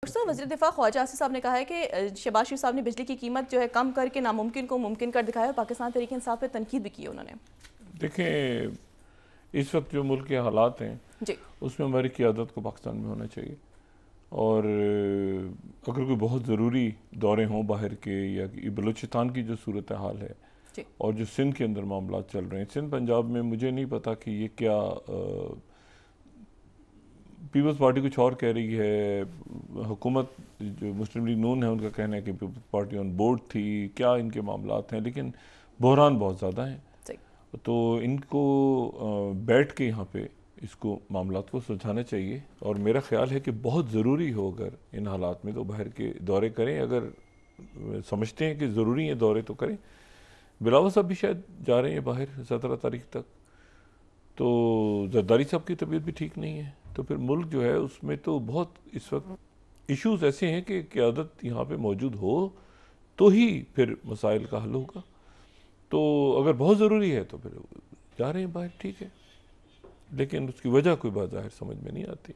वज़ीर दिफ़ा ख्वाजा आसिफ साहब ने कहा है कि शहबाज शरीफ साहब ने बिजली की कीमत जो है कम करके नामुमकिन को मुमकिन कर दिखाया और पाकिस्तान तहरीक इंसाफ पे तनकीद भी की है उन्होंने। देखें, इस वक्त जो मुल्क के हालात हैं जी, उसमें हमारी क़यादत को पाकिस्तान में होना चाहिए। और अगर कोई बहुत ज़रूरी दौरे हों बाहर के, या बलूचिस्तान की जो सूरत हाल है जी, और जो सिंध के अंदर मामला चल रहे हैं, सिंध पंजाब में, मुझे नहीं पता कि ये क्या पीपल्स पार्टी कुछ और कह रही है, हुकूमत जो मुस्लिम लीग नून है उनका कहना है कि पीपल्स पार्टी ऑन बोर्ड थी, क्या इनके मामलात हैं, लेकिन बहरान बहुत ज़्यादा हैं। सही। तो इनको बैठ के यहाँ पे इसको मामलात को सुलझाना चाहिए। और मेरा ख्याल है कि बहुत ज़रूरी हो अगर इन हालात में तो बाहर के दौरे करें, अगर समझते हैं कि ज़रूरी है दौरे तो करें। बिलावल साहब भी शायद जा रहे हैं बाहर 17 तारीख तक, तो जरदारी साहब की तबीयत भी ठीक नहीं है, तो फिर मुल्क जो है उसमें तो बहुत इस वक्त इश्यूज ऐसे हैं कि क़यादत यहाँ पे मौजूद हो तो ही फिर मसाइल का हल होगा। तो अगर बहुत ज़रूरी है तो फिर जा रहे हैं बाहर, ठीक है, लेकिन उसकी वजह कोई बात ज़ाहिर समझ में नहीं आती।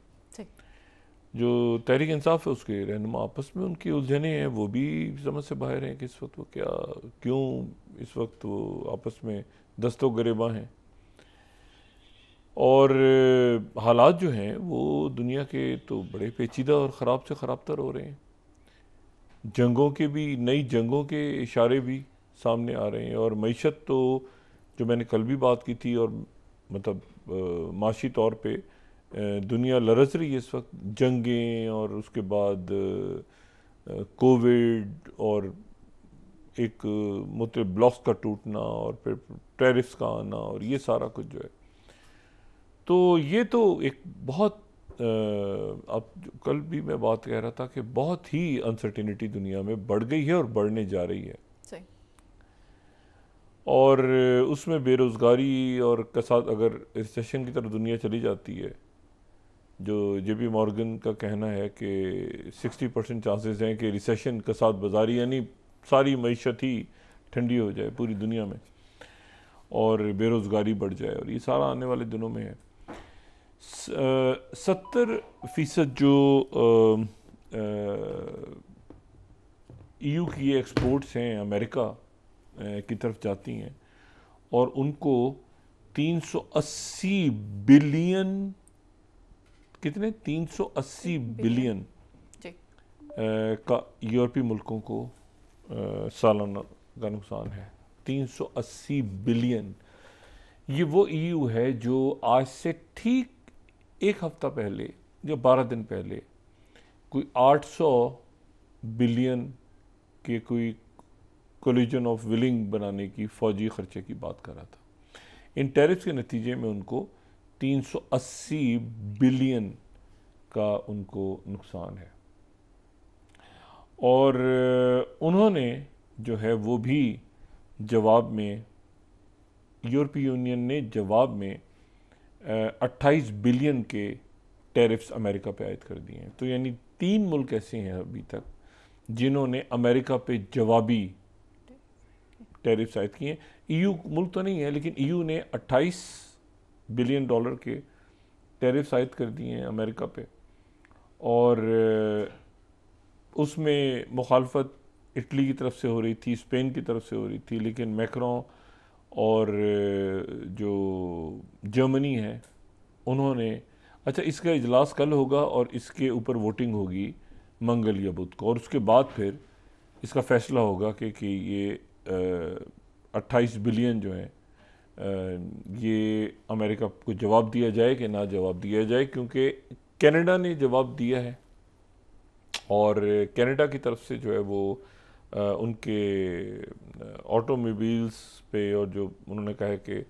जो तहरीक इंसाफ है उसके रहनुमा आपस में उनकी उलझने हैं, वो भी समझ से बाहर हैं कि इस वक्त वो क्यों इस वक्त वो आपस में दस्तो गिरेबां हैं। और हालात जो हैं वो दुनिया के तो बड़े पेचीदा और ख़राब से ख़राब तर हो रहे हैं। जंगों के भी, नई जंगों के इशारे भी सामने आ रहे हैं। और मईशत तो जो मैंने कल भी बात की थी, और मतलब माशी तौर पे दुनिया लरज़ रही है इस वक्त, जंगें और उसके बाद कोविड और एक मुख्तलिफ ब्लॉक्स का टूटना और फिर टैरिफ्स का आना और ये सारा कुछ जो है, तो ये तो एक बहुत अब कल भी मैं बात कह रहा था कि बहुत ही अनसर्टिनिटी दुनिया में बढ़ गई है और बढ़ने जा रही है। सही। और उसमें बेरोज़गारी और कसाद, अगर रिसेशन की तरफ दुनिया चली जाती है, जो जेपी मॉर्गन का कहना है कि 60% चांसेस हैं कि रिसेशन, कसाद बाजारी, यानी सारी मईशत ही ठंडी हो जाए पूरी दुनिया में और बेरोज़गारी बढ़ जाए, और ये सारा आने वाले दिनों में है। 70% जो EU की एक्सपोर्ट्स हैं अमेरिका की तरफ जाती हैं, और उनको 380 बिलियन, कितने 380 बिलियन का यूरोपीय मुल्कों को सालाना का नुकसान है। 380 बिलियन। ये वो EU है जो आज से ठीक एक हफ्ता पहले या 12 दिन पहले कोई 800 बिलियन के कोई कोलिजन ऑफ विलिंग बनाने की फौजी खर्चे की बात कर रहा था। इन टैरिफ्स के नतीजे में उनको 380 बिलियन का उनको नुकसान है। और उन्होंने जो है वो भी जवाब में, यूरोपीय यूनियन ने जवाब में 28 बिलियन के टैरिफ्स अमेरिका पे आयद कर दिए हैं। तो यानी 3 मुल्क ऐसे हैं अभी तक जिन्होंने अमेरिका पे जवाबी टैरिफ्स आयद किए हैं। EU मुल्क तो नहीं है, लेकिन EU ने 28 बिलियन डॉलर के टैरिफ्स आयद कर दिए हैं अमेरिका पे। और उसमें मुखालफत इटली की तरफ से हो रही थी, स्पेन की तरफ से हो रही थी, लेकिन मैक्रों और जो जर्मनी है उन्होंने, अच्छा इसका इजलास कल होगा और इसके ऊपर वोटिंग होगी मंगल या बुध को, और उसके बाद फिर इसका फैसला होगा कि ये 28 बिलियन जो है ये अमेरिका को जवाब दिया जाए कि ना जवाब दिया जाए, क्योंकि कनाडा ने जवाब दिया है। और कनाडा की तरफ से जो है वो उनके ऑटोमोबाइल्स पे, और जो उन्होंने कहा है कि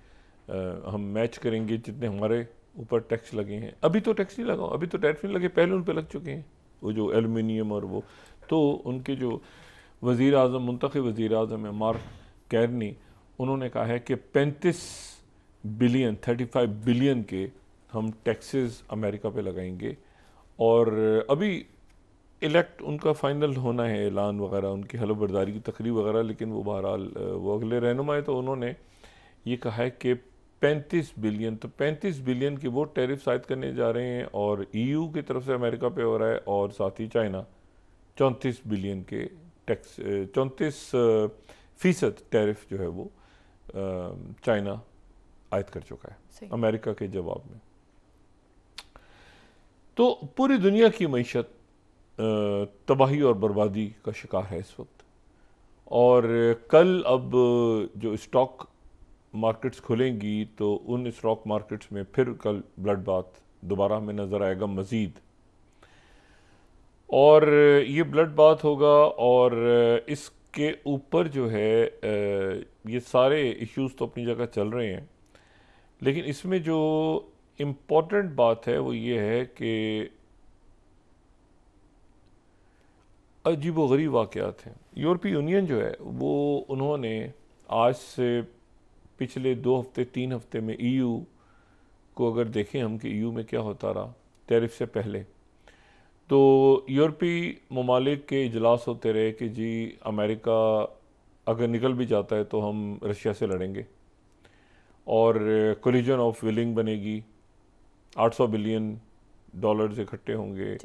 हम मैच करेंगे जितने हमारे ऊपर टैक्स लगे हैं। अभी तो टैक्स नहीं लगा, अभी तो टैक्स नहीं लगे, पहले उन पे लग चुके हैं, वो जो एल्युमिनियम और वो। तो उनके जो वज़ीर आज़म, मुंतख़ब वज़ीर आज़म है मार्क कैर्नी, उन्होंने कहा है कि 35 बिलियन 35 बिलियन के हम टैक्सेस अमेरिका पे लगाएंगे। और अभी इलेक्ट उनका फ़ाइनल होना है, ऐलान वगैरह, उनकी हलफ बर्दारी की तकरीब वगैरह, लेकिन वो बहरहाल वो अगले रहनुमा है, तो उन्होंने ये कहा है कि 35 बिलियन, तो 35 बिलियन की वो टैरिफ आयद करने जा रहे हैं और ईयू की तरफ से अमेरिका पे हो रहा है, और साथ ही चाइना 34 बिलियन के टैक्स 34% टैरिफ जो है वो चाइना आयद कर चुका है अमेरिका के जवाब में। तो पूरी दुनिया की मईशत तबाही और बर्बादी का शिकार है इस वक्त। और कल अब जो स्टॉक मार्केट्स खुलेंगी तो उन स्टॉक मार्केट्स में फिर कल ब्लड बाथ दोबारा हमें नज़र आएगा मज़ीद, और ये ब्लड बाथ होगा। और इसके ऊपर जो है ये सारे इश्यूज तो अपनी जगह चल रहे हैं, लेकिन इसमें जो इम्पोर्टेंट बात है वो ये है कि अजीब व गरीब वाक़यात हैं। यूरोपीय यूनियन जो है वो उन्होंने आज से पिछले 2 हफ्ते 3 हफ्ते में ईयू को अगर देखें हम कि ईयू में क्या होता रहा टैरिफ से पहले, तो यूरोपीय ममालिक के इजलास होते रहे कि जी अमेरिका अगर निकल भी जाता है तो हम रशिया से लड़ेंगे, और कोलिजन ऑफ विलिंग बनेगी, $800 बिलियन इकट्ठे होंगे।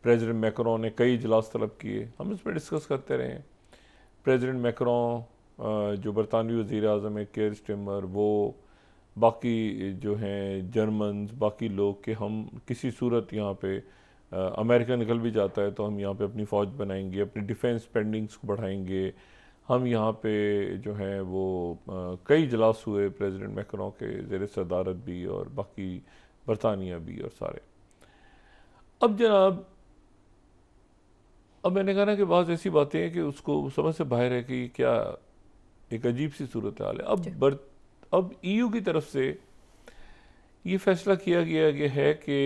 प्रेसिडेंट मैक्रोन ने कई इजलास तलब किए, हम इस पर डिस्कस करते रहे हैं। प्रेसिडेंट मैक्रोन जो बरतानवी वज़ीर आज़म है केयर स्टेमर, वो बाकी जो हैं जर्मन्स, बाकी लोग कि हम किसी सूरत यहाँ पे अमेरिका निकल भी जाता है तो हम यहाँ पे अपनी फ़ौज बनाएंगे, अपनी डिफेंस स्पेंडिंग्स को बढ़ाएंगे। हम यहाँ पे जो हैं वो कई इजलास हुए प्रेसिडेंट मैक्रोन के ज़ेर सदारत भी और बाकी बरतानिया भी और सारे। अब जनाब अब मैंने कहा ना कि बहुत ऐसी बातें हैं कि उसको समझ से बाहर है कि क्या एक अजीब सी सूरत हाल है। अब ईयू की तरफ से ये फैसला किया गया है कि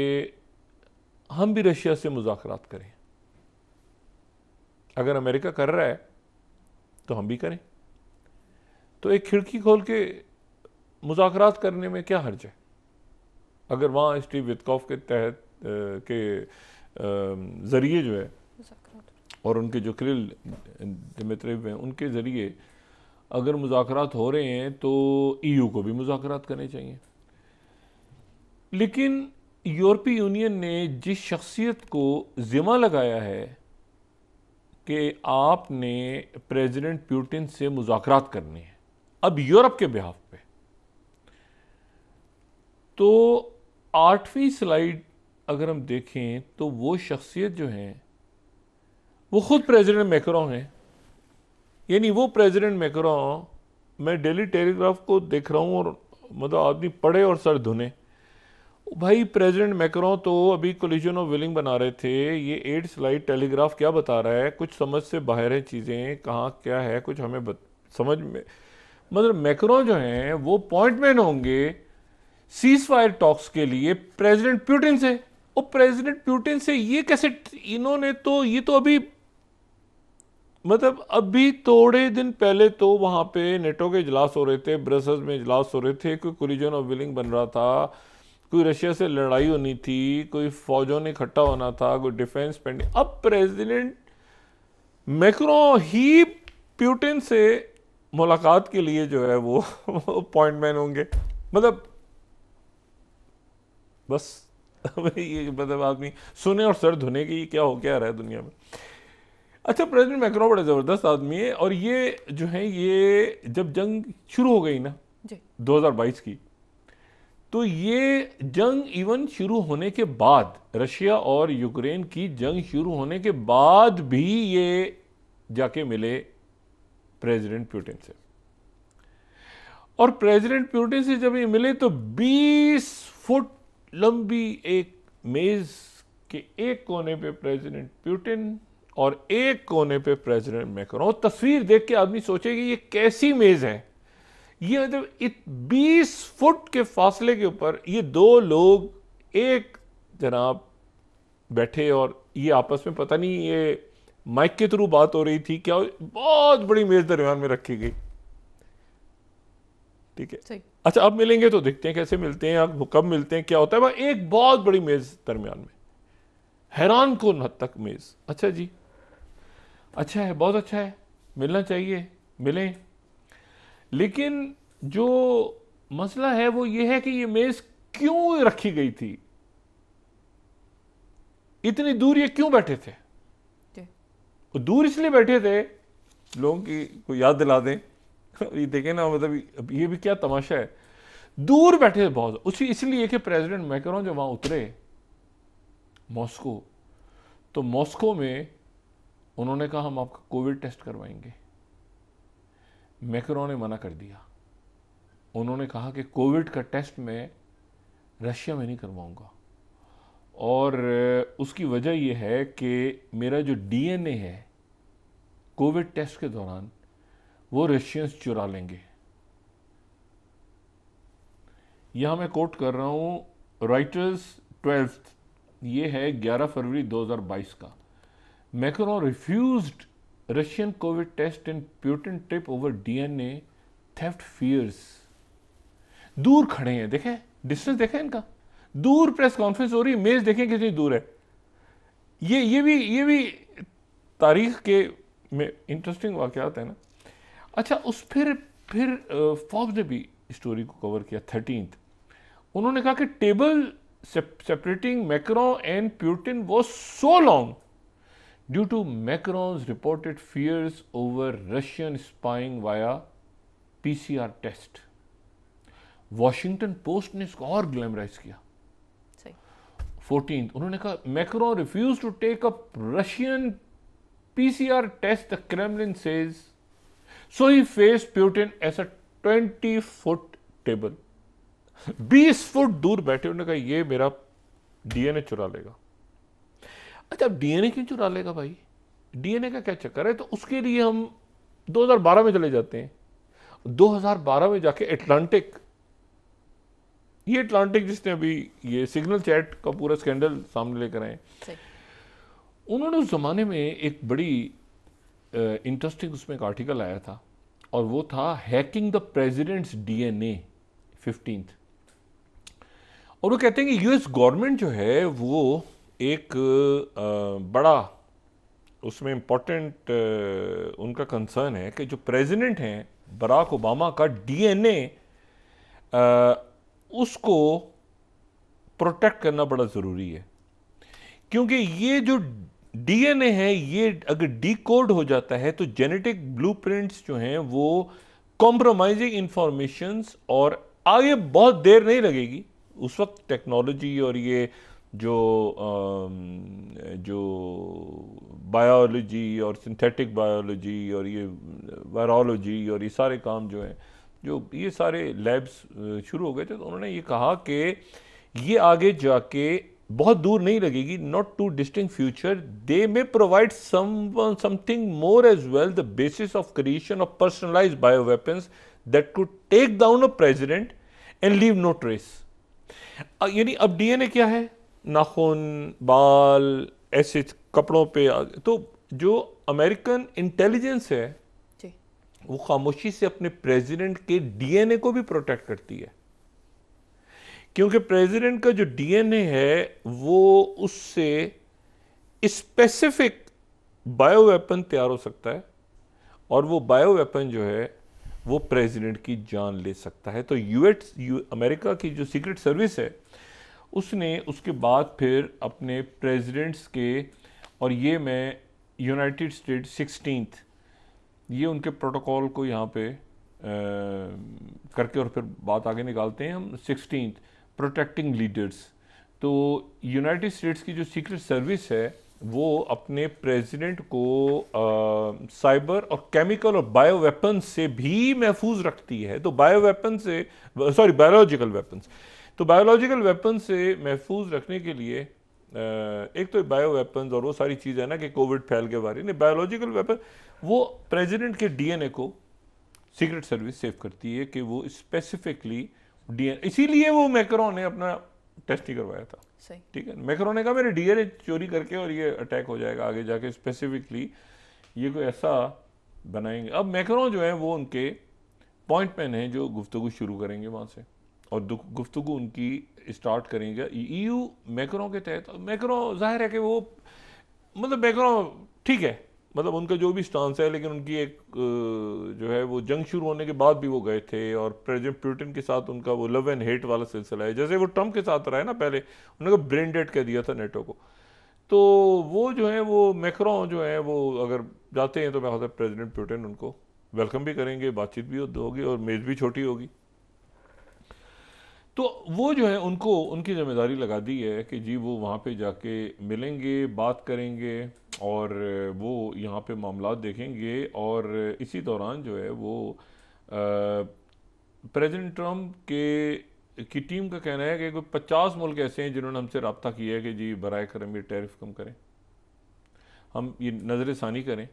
हम भी रशिया से मुज़ाकरात करें। अगर अमेरिका कर रहा है तो हम भी करें, तो एक खिड़की खोल के मुज़ाकरात करने में क्या हर्ज है। अगर वहाँ स्टीव विटकॉफ के तहत के ज़रिए जो है और उनके जो किरिल दिमित्रिव हैं उनके ज़रिए अगर मुज़ाकरात हो रहे हैं तो ईयू को भी मुज़ाकरात करने चाहिए। लेकिन यूरोपीय यूनियन ने जिस शख्सियत को ज़िम्मा लगाया है कि आपने प्रेसिडेंट पुतिन से मुज़ाकरात करने हैं अब यूरोप के बिहाफ पे, तो 8वीं स्लाइड अगर हम देखें तो वो शख्सियत जो है वो खुद प्रेसिडेंट मैक्रोन है। यानी वो प्रेसिडेंट मैक्रोन, मैं डेली टेलीग्राफ को देख रहा हूँ और मतलब आदमी पढ़े और सर धुने। भाई प्रेसिडेंट मैक्रोन तो अभी कोलिजन ऑफ विलिंग बना रहे थे, ये 8 स्लाइड टेलीग्राफ क्या बता रहा है, कुछ समझ से बाहर है चीज़ें, कहाँ क्या है कुछ हमें समझ में, मतलब मैक्रोन जो हैं वो पॉइंटमैन होंगे सीज फायर टॉक्स के लिए प्रेसिडेंट पुतिन से। और प्रेसिडेंट पुतिन से ये कैसे, इन्होंने तो ये तो अभी मतलब अभी थोड़े दिन पहले तो वहाँ पे नेटो के इजलास हो रहे थे, ब्रसल्स में इजलास हो रहे थे, कोई कोलिजन ऑफ विलिंग बन रहा था, कोई रशिया से लड़ाई होनी थी, कोई फौजों ने इकट्ठा होना था, कोई डिफेंस स्पेंडिंग। अब प्रेसिडेंट मैक्रोन ही पुतिन से मुलाकात के लिए जो है वो अपॉइंटमेंट होंगे। मतलब बस ये मतलब आदमी सुने और सर धुने की क्या हो क्या रहा है दुनिया में। अच्छा, प्रेसिडेंट मैक्रोन बड़ा ज़बरदस्त आदमी है, और ये जो है ये जब जंग शुरू हो गई ना 2022 की, तो ये जंग इवन शुरू होने के बाद, रशिया और यूक्रेन की जंग शुरू होने के बाद भी ये जाके मिले प्रेसिडेंट पुतिन से। और प्रेसिडेंट पुतिन से जब ये मिले तो 20 फुट लंबी एक मेज के एक कोने पे प्रेसिडेंट पुतिन और एक कोने पे प्रेसिडेंट मैक्रोन। तस्वीर देख के आदमी सोचेगा ये कैसी मेज है। ये मतलब 20 फुट के फासले के ऊपर ये दो लोग एक जनाब बैठे, और ये आपस में पता नहीं ये माइक के थ्रू बात हो रही थी क्या, बहुत बड़ी मेज दरमियान में रखी गई। ठीक है, अच्छा अब मिलेंगे तो देखते हैं कैसे मिलते हैं, अब कब मिलते हैं, क्या होता है। एक बहुत बड़ी मेज दरमियान में, हैरान कुन हद तक मेज। अच्छा जी, अच्छा है, बहुत अच्छा है, मिलना चाहिए, मिलें। लेकिन जो मसला है वो ये है कि ये मेज क्यों रखी गई थी, इतनी दूर ये क्यों बैठे थे? वो दूर इसलिए बैठे थे, लोगों की को याद दिला दें ये देखें ना, मतलब ये भी क्या तमाशा है, दूर बैठे थे बहुत, उसी इसलिए कि प्रेसिडेंट मैक्रोन जब वहां उतरे मॉस्को, तो मॉस्को में उन्होंने कहा हम आपका कोविड टेस्ट करवाएंगे। मैक्रोन ने मना कर दिया। उन्होंने कहा कि कोविड का टेस्ट मैं रशिया में नहीं करवाऊंगा, और उसकी वजह यह है कि मेरा जो डीएनए है कोविड टेस्ट के दौरान वो रशियंस चुरा लेंगे। यहां मैं कोट कर रहा हूं रॉयटर्स 12, ये है 11 फरवरी 2022 का। Macron refused Russian Covid test in Putin trip over DNA theft fears. दूर खड़े हैं, देखें डिस्टेंस देखें इनका, दूर प्रेस कॉन्फ्रेंस हो रही, मेज देखें कितनी दूर है। ये भी तारीख के में इंटरेस्टिंग वाकयात है ना। अच्छा, उस फिर फॉर्ब्स ने भी स्टोरी को कवर किया 13th। उन्होंने कहा कि table separating Macron and Putin was so long due to Macron's reported fears over Russian spying via PCR test. Washington Post ने इसको और ग्लैमराइज किया। 14th उन्होंने कहा Macron refuse to take up Russian PCR test, the Kremlin says, so he face Putin as a 20 foot table. 20 foot दूर बैठे, उन्होंने कहा ये मेरा डीएनए चुरा लेगा। अच्छा, अब डीएनए क्यों चुरा लेगा भाई? डीएनए का क्या चक्कर है? तो उसके लिए हम 2012 में चले जाते हैं। 2012 में जाके अटलांटिक जिसने अभी ये सिग्नल चैट का पूरा स्कैंडल सामने लेकर आए, उन्होंने उस जमाने में एक बड़ी इंटरेस्टिंग उसमें एक आर्टिकल आया था, और वो था hacking the presidents DNA 15th। और वो कहते हैं कि यूएस गवर्नमेंट जो है वो एक बड़ा उसमें इंपॉर्टेंट उनका कंसर्न है कि जो प्रेसिडेंट हैं बराक ओबामा का डीएनए उसको प्रोटेक्ट करना बड़ा ज़रूरी है, क्योंकि ये जो डीएनए है ये अगर डीकोड हो जाता है तो जेनेटिक ब्लूप्रिंट्स जो हैं वो कॉम्प्रोमाइजिंग इंफॉर्मेशंस, और आगे बहुत देर नहीं लगेगी उस वक्त टेक्नोलॉजी और ये जो बायोलॉजी और सिंथेटिक बायोलॉजी और ये वायरोलॉजी और ये सारे काम जो हैं, जो ये सारे लैब्स शुरू हो गए थे, तो उन्होंने ये कहा कि ये आगे जाके बहुत दूर नहीं लगेगी, not to distinct future, they may provide something more as well, the basis of creation of personalised bio weapons that could take down a president and leave no trace. यानी अब डीएनए क्या है? नाखून, बाल, ऐसे कपड़ों पे। तो जो अमेरिकन इंटेलिजेंस है वो खामोशी से अपने प्रेसिडेंट के डीएनए को भी प्रोटेक्ट करती है, क्योंकि प्रेसिडेंट का जो डीएनए है वो उससे स्पेसिफिक बायो वेपन तैयार हो सकता है, और वो बायो वेपन जो है वो प्रेसिडेंट की जान ले सकता है। तो अमेरिका की जो सीक्रेट सर्विस है उसने उसके बाद फिर अपने प्रेसिडेंट्स के, और ये मैं यूनाइटेड स्टेट्स 16th ये उनके प्रोटोकॉल को यहाँ पे करके और फिर बात आगे निकालते हैं हम। 16th प्रोटेक्टिंग लीडर्स, तो यूनाइटेड स्टेट्स की जो सीक्रेट सर्विस है वो अपने प्रेसिडेंट को साइबर और केमिकल और बायो वेपन्स से भी महफूज रखती है। तो बायोलॉजिकल वेपन्स, तो बायोलॉजिकल वेपन से महफूज रखने के लिए एक तो बायो वेपन्स और वो सारी चीज़ है ना कि कोविड फैल के बारे में, बायोलॉजिकल वेपन वो प्रेसिडेंट के डीएनए को सीक्रेट सर्विस सेव करती है कि वो स्पेसिफिकली डीएनए, इसीलिए वो मैक्रोन ने अपना टेस्ट ही करवाया था। ठीक है, मैक्रोन ने कहा मेरे डीएनए चोरी करके और ये अटैक हो जाएगा आगे जाके, स्पेसिफिकली ये कोई ऐसा बनाएंगे। अब मैक्रोन जो है वो उनके पॉइंट मैन है जो गुफ्तगू शुरू करेंगे वहाँ से, और गुफ्तगू उनकी स्टार्ट करेंगे ईयू मैक्रोन के तहत। मैक्रोन जाहिर है कि वो मतलब मैक्रोन ठीक है, मतलब उनका जो भी स्टांस है, लेकिन उनकी एक जो है वो जंग शुरू होने के बाद भी वो गए थे, और प्रेसिडेंट पुतिन के साथ उनका वो लव एंड हेट वाला सिलसिला है, जैसे वो ट्रम्प के साथ रहा है ना, पहले उन्होंने ब्रेन डेड कह दिया था नेटो को। तो वो जो है वो मैक्रों जो है वो अगर जाते हैं तो मैं कहता प्रेसिडेंट पुतिन उनको वेलकम भी करेंगे, बातचीत भी होगी और मेज़ भी छोटी होगी। तो वो जो है उनको उनकी जिम्मेदारी लगा दी है कि जी वो वहाँ पे जाके मिलेंगे, बात करेंगे, और वो यहाँ पे मामलात देखेंगे। और इसी दौरान जो है वो प्रेसिडेंट ट्रम्प के की टीम का कहना है कि कोई 50 मुल्क ऐसे हैं जिन्होंने हमसे रब्ता किया है कि जी बराए करम ये टैरिफ कम करें, हम ये नज़र षानी करें।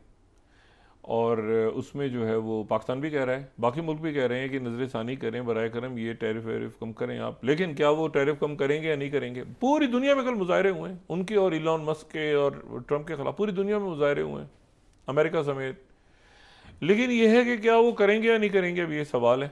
और उसमें जो है वो पाकिस्तान भी कह रहा है, बाकी मुल्क भी कह रहे हैं कि नज़र षानी करें, बराए करम ये टैरिफ वैरिफ कम करें आप। लेकिन क्या वो टैरिफ कम करेंगे या नहीं करेंगे? पूरी दुनिया में कल मुजाहरे हुए हैं उनके और इलॉन मस्क के और ट्रम्प के खिलाफ, पूरी दुनिया में मुजाहरे हुए हैं, अमेरिका समेत। लेकिन ये है कि क्या वो करेंगे या नहीं करेंगे, अभी ये सवाल है।